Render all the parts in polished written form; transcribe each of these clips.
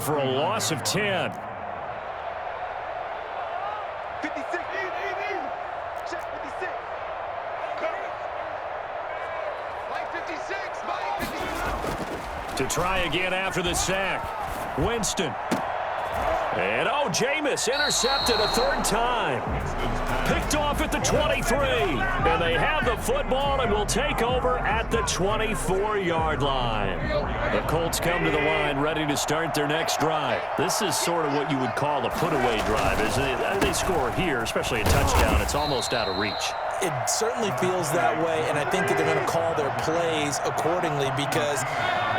For a loss of 10. 56. Check 56. Mike 56. Mike 56. To try again after the sack. Winston. And Jameis intercepted a third time. Picked off at the 23. And they have the football and will take over at the 24-yard line. The Colts come to the line ready to start their next drive. This is sort of what you would call a put-away drive, isn't it? They score here, especially a touchdown. It's almost out of reach. It certainly feels that way, and I think that they're going to call their plays accordingly, because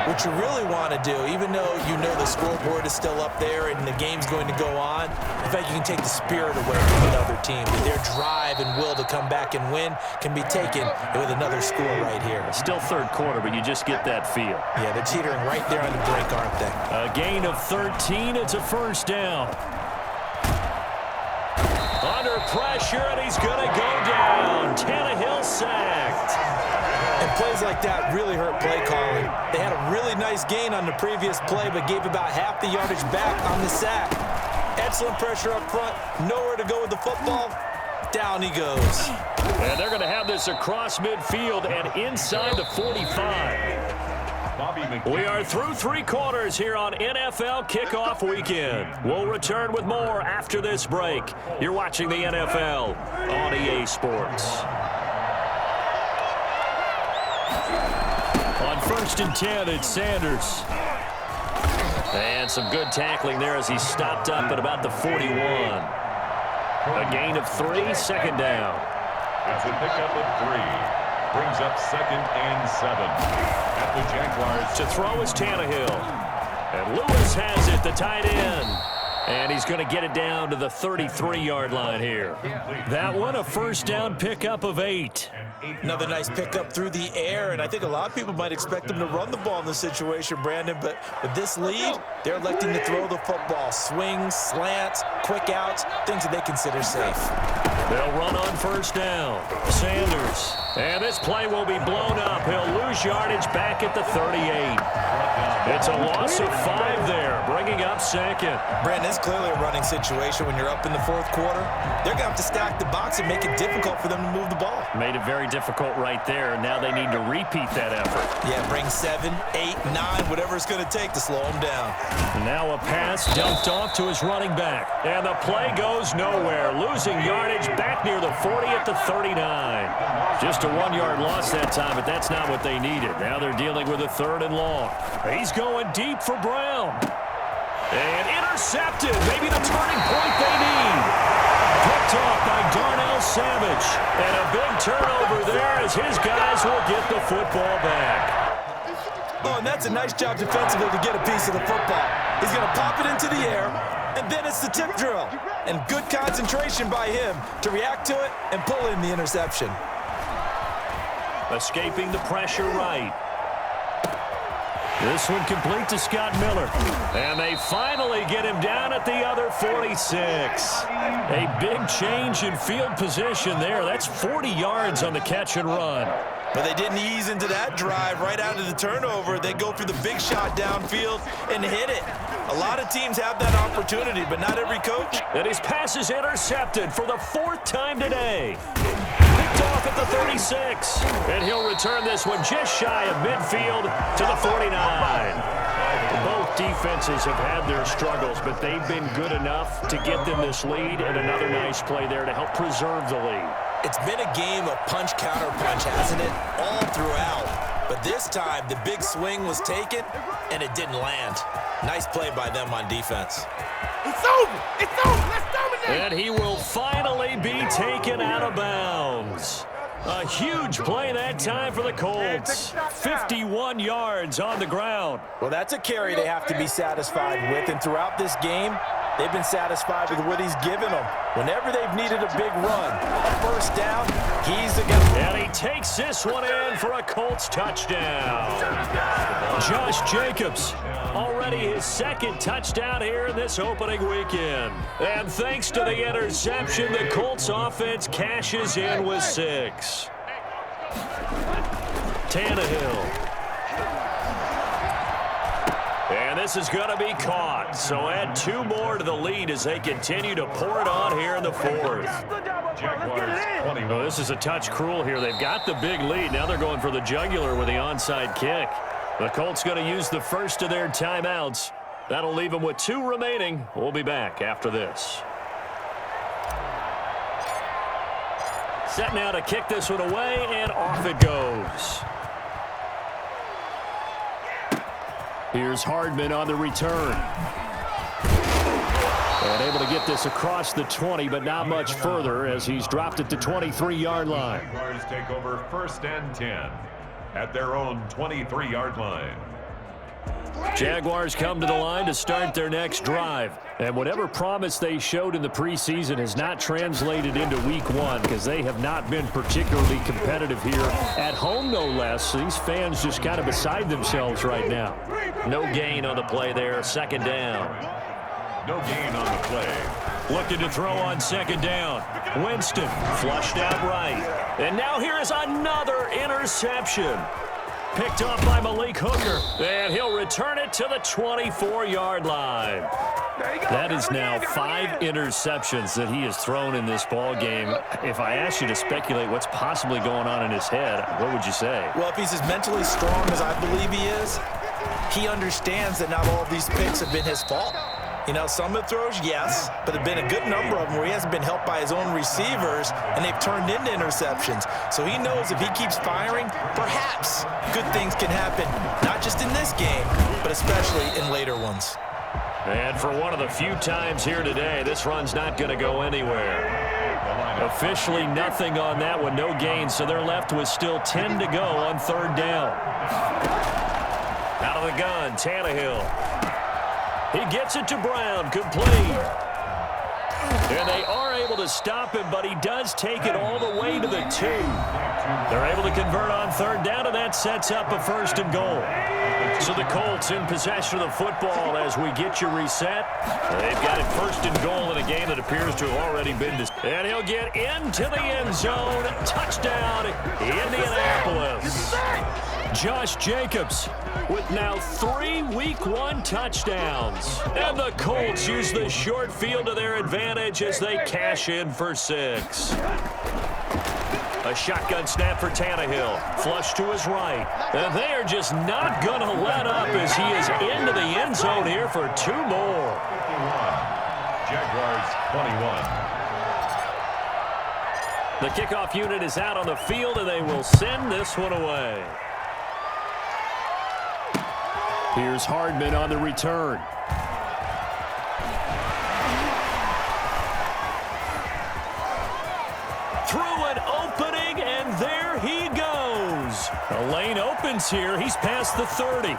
what you really want to do, even though you know the scoreboard is still up there and the game's going to go on, in fact, you can take the spirit away from another team. Their drive and will to come back and win can be taken with another score right here. Still third quarter, but you just get that feel. Yeah, they're teetering right there on the brink, aren't they? A gain of 13. It's a first down. Under pressure, and he's going to go down. Tannehill sacked. And plays like that really hurt play calling. They had a really nice gain on the previous play, but gave about half the yardage back on the sack. Excellent pressure up front. Nowhere to go with the football. Down he goes. And they're going to have this across midfield and inside the 45. We are through three quarters here on NFL Kickoff Weekend. We'll return with more after this break. You're watching the NFL on EA Sports. On 1st and 10, it's Sanders. And some good tackling there as he stopped up at about the 41. A gain of 3, second down. That's a pickup of 3. Brings up 2nd and 7 at the Jaguars. To throw is Tannehill. And Lewis has it, the tight end. And he's going to get it down to the 33-yard line here. That one, a first down pickup of 8. Another nice pickup through the air, and I think a lot of people might expect them to run the ball in this situation, Brandon, but with this lead, they're electing to throw the football. Swings, slants, quick outs, things that they consider safe. They'll run on first down. Sanders. And this play will be blown up. He'll lose yardage back at the 38. It's a loss of 5 there, bringing up 2nd. Brandon, it's clearly a running situation when you're up in the 4th quarter. They're going to have to stack the box and make it difficult for them to move the ball. Made it very difficult right there. Now they need to repeat that effort. Yeah, bring 7, 8, 9, whatever it's going to take to slow them down. Now a pass dumped off to his running back. And the play goes nowhere. Losing yardage back near the 40 at the 39. Just a 1-yard loss that time, but that's not what they needed. Now they're dealing with a 3rd and long. He's going deep for Brown. And intercepted. Maybe the turning point they need. Picked off by Darnell Savage. And a big turnover there as his guys will get the football back. Oh, and that's a nice job defensively to get a piece of the football. He's going to pop it into the air, and then it's the tip drill. And good concentration by him to react to it and pull in the interception. Escaping the pressure right. This one complete to Scott Miller. And they finally get him down at the other 46. A big change in field position there. That's 40 yards on the catch and run. But they didn't ease into that drive right out of the turnover. They go for the big shot downfield and hit it. A lot of teams have that opportunity, but not every coach. And his pass is intercepted for the 4th time today. Picked off at the 36. And he'll return this one just shy of midfield to the 49. Both defenses have had their struggles, but they've been good enough to get them this lead, and another nice play there to help preserve the lead. It's been a game of punch-counter-punch, hasn't it? All throughout. But this time, the big swing was taken, and it didn't land. Nice play by them on defense. It's over. It's over. Let's dominate. And he will finally be taken out of bounds. A huge play that time for the Colts. 51 yards on the ground. Well, that's a carry they have to be satisfied with, and throughout this game, they've been satisfied with what he's given them. Whenever they've needed a big run, a first down, he's the guy. And he takes this one in for a Colts touchdown. Josh Jacobs, already his 2nd touchdown here in this opening weekend. And thanks to the interception, the Colts offense cashes in with 6. Tannehill. And this is going to be caught. So add 2 more to the lead as they continue to pour it on here in the 4th. Jaguars 21. Well, this is a touch cruel here. They've got the big lead. Now they're going for the jugular with the onside kick. The Colts going to use the first of their timeouts. That'll leave them with 2 remaining. We'll be back after this. Set now to kick this one away, and off it goes. Here's Hardman on the return. And able to get this across the 20, but not much further as he's dropped it to 23-yard line. Jaguars take over 1st and 10 at their own 23-yard line. Jaguars come to the line to start their next drive. And whatever promise they showed in the preseason has not translated into week 1 because they have not been particularly competitive here at home, no less. These fans just kind of beside themselves right now. No gain on the play there, 2nd down. No gain on the play. Looking to throw on 2nd down. Winston flushed out right. And now here is another interception. Picked off by Malik Hooker, and he'll return it to the 24-yard line. That is now 5 interceptions that he has thrown in this ball game. If I asked you to speculate what's possibly going on in his head, what would you say? Well, if he's as mentally strong as I believe he is, he understands that not all of these picks have been his fault. You know, some of the throws, yes, but there have been a good number of them where he hasn't been helped by his own receivers, and they've turned into interceptions. So he knows if he keeps firing, perhaps good things can happen, not just in this game, but especially in later ones. And for one of the few times here today, this run's not going to go anywhere. Officially nothing on that one, no gain, so they're left with still 10 to go on 3rd down. Out of the gun, Tannehill. He gets it to Brown, complete. And they are able to stop him, but he does take it all the way to the 2. They're able to convert on 3rd down, and that sets up a 1st and goal. So the Colts in possession of the football as we get you reset. They've got it 1st and goal in a game that appears to have already been decided. And he'll get into the end zone. Touchdown, Indianapolis. Josh Jacobs with now 3 Week 1 touchdowns. And the Colts use the short field to their advantage as they cash in for 6. A shotgun snap for Tannehill. Flush to his right. And they are just not going to let up as he is into the end zone here for 2 more. Jaguars 21. The kickoff unit is out on the field, and they will send this one away. Here's Hardman on the return. Through an opening, and there he goes. The lane opens here. He's past the 30.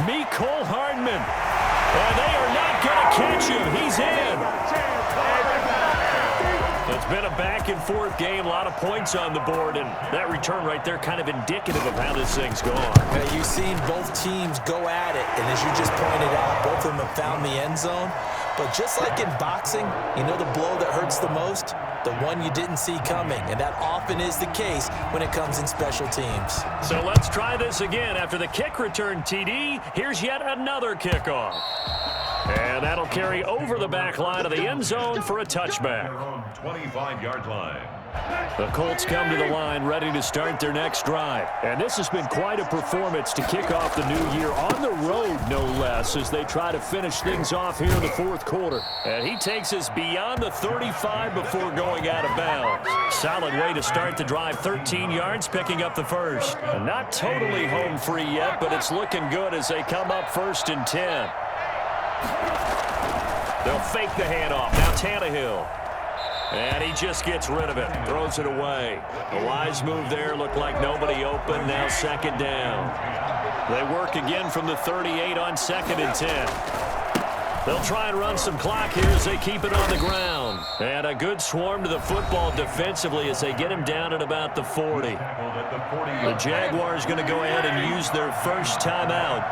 Mecole Hardman. And they are not going to catch him. He's in. It's been a back-and-forth game, a lot of points on the board, and that return right there kind of indicative of how this thing's gone. Now, you've seen both teams go at it, and as you just pointed out, both of them have found the end zone. But just like in boxing, you know the blow that hurts the most? The one you didn't see coming, and that often is the case when it comes in special teams. So let's try this again. After the kick return TD, here's yet another kickoff. And that'll carry over the back line of the end zone for a touchback. 25-yard line. The Colts come to the line ready to start their next drive. And this has been quite a performance to kick off the new year on the road, no less, as they try to finish things off here in the 4th quarter. And he takes us beyond the 35 before going out of bounds. Solid way to start the drive, 13 yards, picking up the 1st. Not totally home free yet, but it's looking good as they come up 1st and 10. They'll fake the handoff. Now Tannehill. And he just gets rid of it. Throws it away. A wise move there. Looked like nobody open. Now 2nd down. They work again from the 38 on 2nd and 10. They'll try and run some clock here as they keep it on the ground. And a good swarm to the football defensively as they get him down at about the 40. The Jaguars going to go ahead and use their first timeout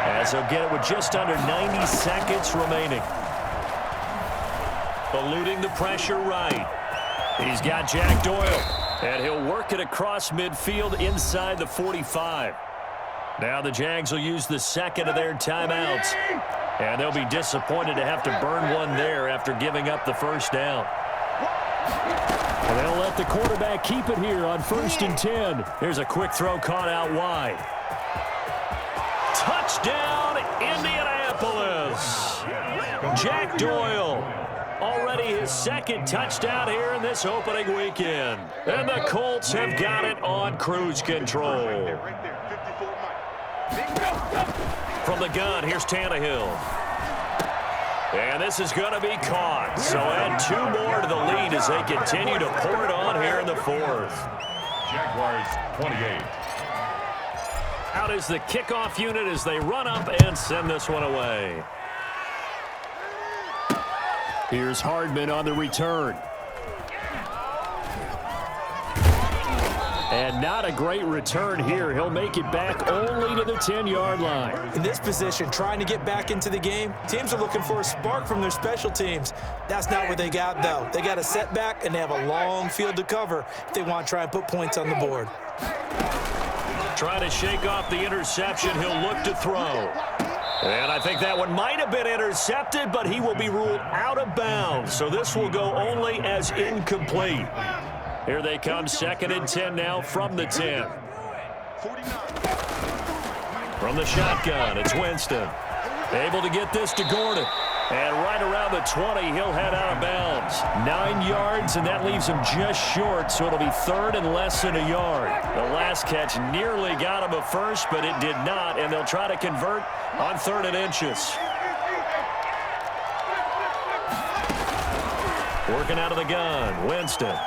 as they'll get it with just under 90 seconds remaining. Eluding the pressure right. He's got Jack Doyle, and he'll work it across midfield inside the 45. Now the Jags will use the second of their timeouts. And they'll be disappointed to have to burn one there after giving up the first down. And they'll let the quarterback keep it here on 1st and 10. Here's a quick throw caught out wide. Touchdown, Indianapolis. Jack Doyle, already his second touchdown here in this opening weekend. And the Colts have got it on cruise control. From the gun, here's Tannehill. And this is going to be caught. So add 2 more to the lead as they continue to pour it on here in the 4th. Jaguars 28. Out is the kickoff unit as they run up and send this one away. Here's Hardman on the return. And not a great return here. He'll make it back only to the 10-yard line. In this position, trying to get back into the game, teams are looking for a spark from their special teams. That's not what they got, though. They got a setback, and they have a long field to cover if they want to try and put points on the board. Trying to shake off the interception. He'll look to throw. And I think that one might have been intercepted, but he will be ruled out of bounds. So this will go only as incomplete. Here they come, 2nd and 10 now from the 10. From the shotgun, it's Winston. Able to get this to Gordon. And right around the 20, he'll head out of bounds. 9 yards, and that leaves him just short, so it'll be 3rd and less than a yard. The last catch nearly got him a first, but it did not, and they'll try to convert on 3rd and inches. Working out of the gun, Winston.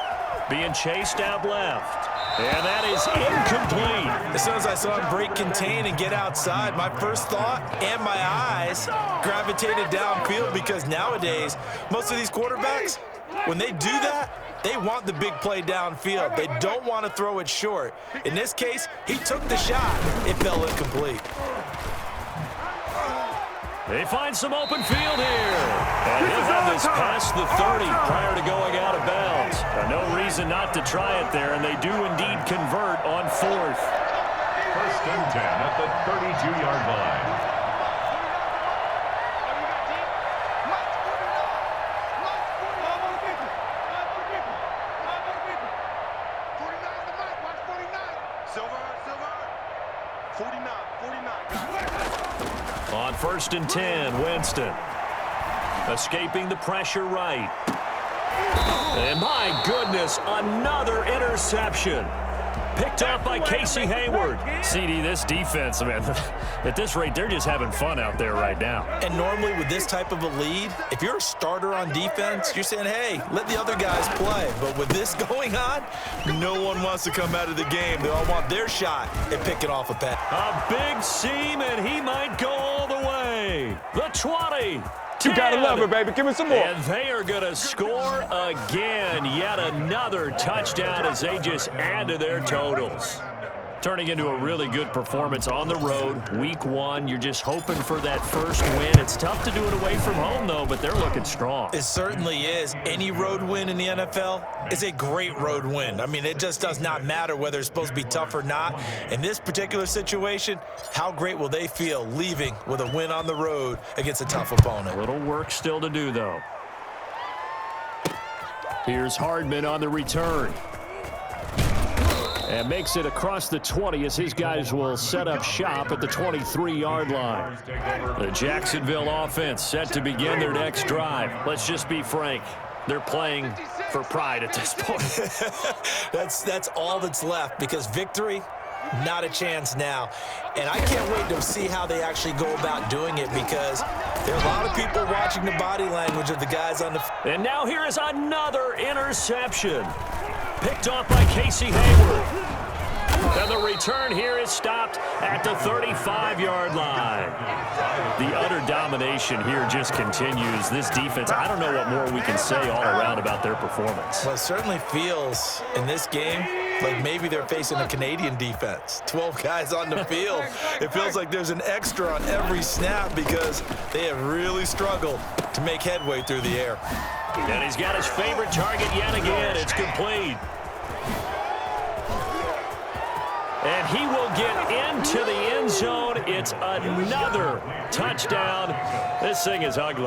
Being chased out left. And that is incomplete. As soon as I saw him break contain and get outside, my first thought and my eyes gravitated downfield because nowadays, most of these quarterbacks, when they do that, they want the big play downfield. They don't want to throw it short. In this case, he took the shot. It fell incomplete. They find some open field here. And he'll have this past the 30 prior to going out of bounds. No reason not to try it there, and they do indeed convert on 4th. 1st and 10 at the 32-yard line. On 1st and 10, Winston. Escaping the pressure right. And my goodness, another interception. Picked off by Casey Hayward. CD, this defense, man, at this rate, they're just having fun out there right now. And normally with this type of a lead, if you're a starter on defense, you're saying, hey, let the other guys play. But with this going on, no one wants to come out of the game. They all want their shot at picking off a pass. A big seam, and he might go all the way. The 20. You gotta love it, baby. Give me some more. And they are going to score again. Yet another touchdown as they just add to their totals. Turning into a really good performance on the road. Week 1, you're just hoping for that first win. It's tough to do it away from home, though, but they're looking strong. It certainly is. Any road win in the NFL is a great road win. I mean, it just does not matter whether it's supposed to be tough or not. In this particular situation, how great will they feel leaving with a win on the road against a tough opponent? A little work still to do, though. Here's Hardman on the return. And makes it across the 20 as his guys will set up shop at the 23-yard line. The Jacksonville offense set to begin their next drive. Let's just be frank. They're playing for pride at this point. That's all that's left because victory, not a chance now. And I can't wait to see how they actually go about doing it because there are a lot of people watching the body language of the guys on the field. And now here is another interception. Picked off by Casey Hayward. And the return here is stopped at the 35-yard line. The utter domination here just continues. This defense, I don't know what more we can say all around about their performance. Well, it certainly feels in this game like maybe they're facing a Canadian defense. 12 guys on the field. It feels like there's an extra on every snap because they have really struggled to make headway through the air. And he's got his favorite target yet again. It's complete. And he will get into the end zone. It's another touchdown. This thing is ugly.